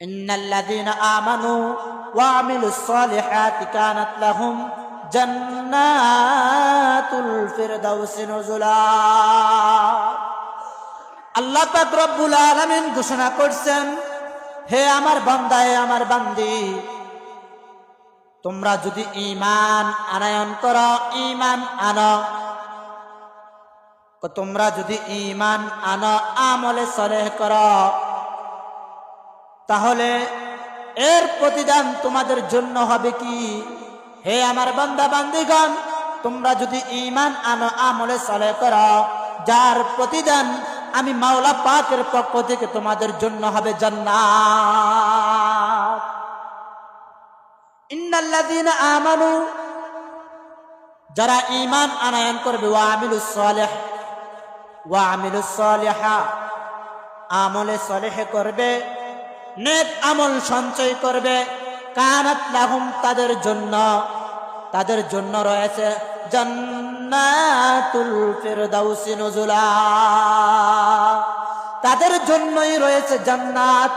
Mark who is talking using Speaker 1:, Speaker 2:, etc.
Speaker 1: ইন্নাল্লাযীনা আমানু ওয়া আমিলুস সালিহাতি কানাত লাহুম জান্নাতুল ফিরদাউসি নুজুলা। আল্লাহ পাক রব্বুল আলামিন ঘোষণা করছেন, হে আমার বান্দা, হে আমার বান্দি, তোমরা যদি ঈমান আনয়ন করো, ঈমান আনো, তোমরা যদি ঈমান আনো, আমলে সালেহ করো, তাহলে এর প্রতিদান তোমাদের জন্য হবে কি? হে আমার বান্দা বান্দিগণ, তোমরা যদি ঈমান আনো, আমলে সালেহ করো, যার প্রতিদান আমি মাওলা পাকের পক্ষ থেকে তোমাদের জন্য হবে জান্নাত। ইন্নাল্লাযীনা আমানু, যারা ঈমান আনয়ন করবে, ওয়া আমিলুস সালিহ, ওয়া আমিলুস সালিহা, আমলে সালেহ করবে, নেক আমল সঞ্চয় করবে, কানাত লাহুম, তাদের জন্য রয়েছে জান্নাতুল ফিরদাউসি নুজুলা, তাদের জন্যই রয়েছে জান্নাত,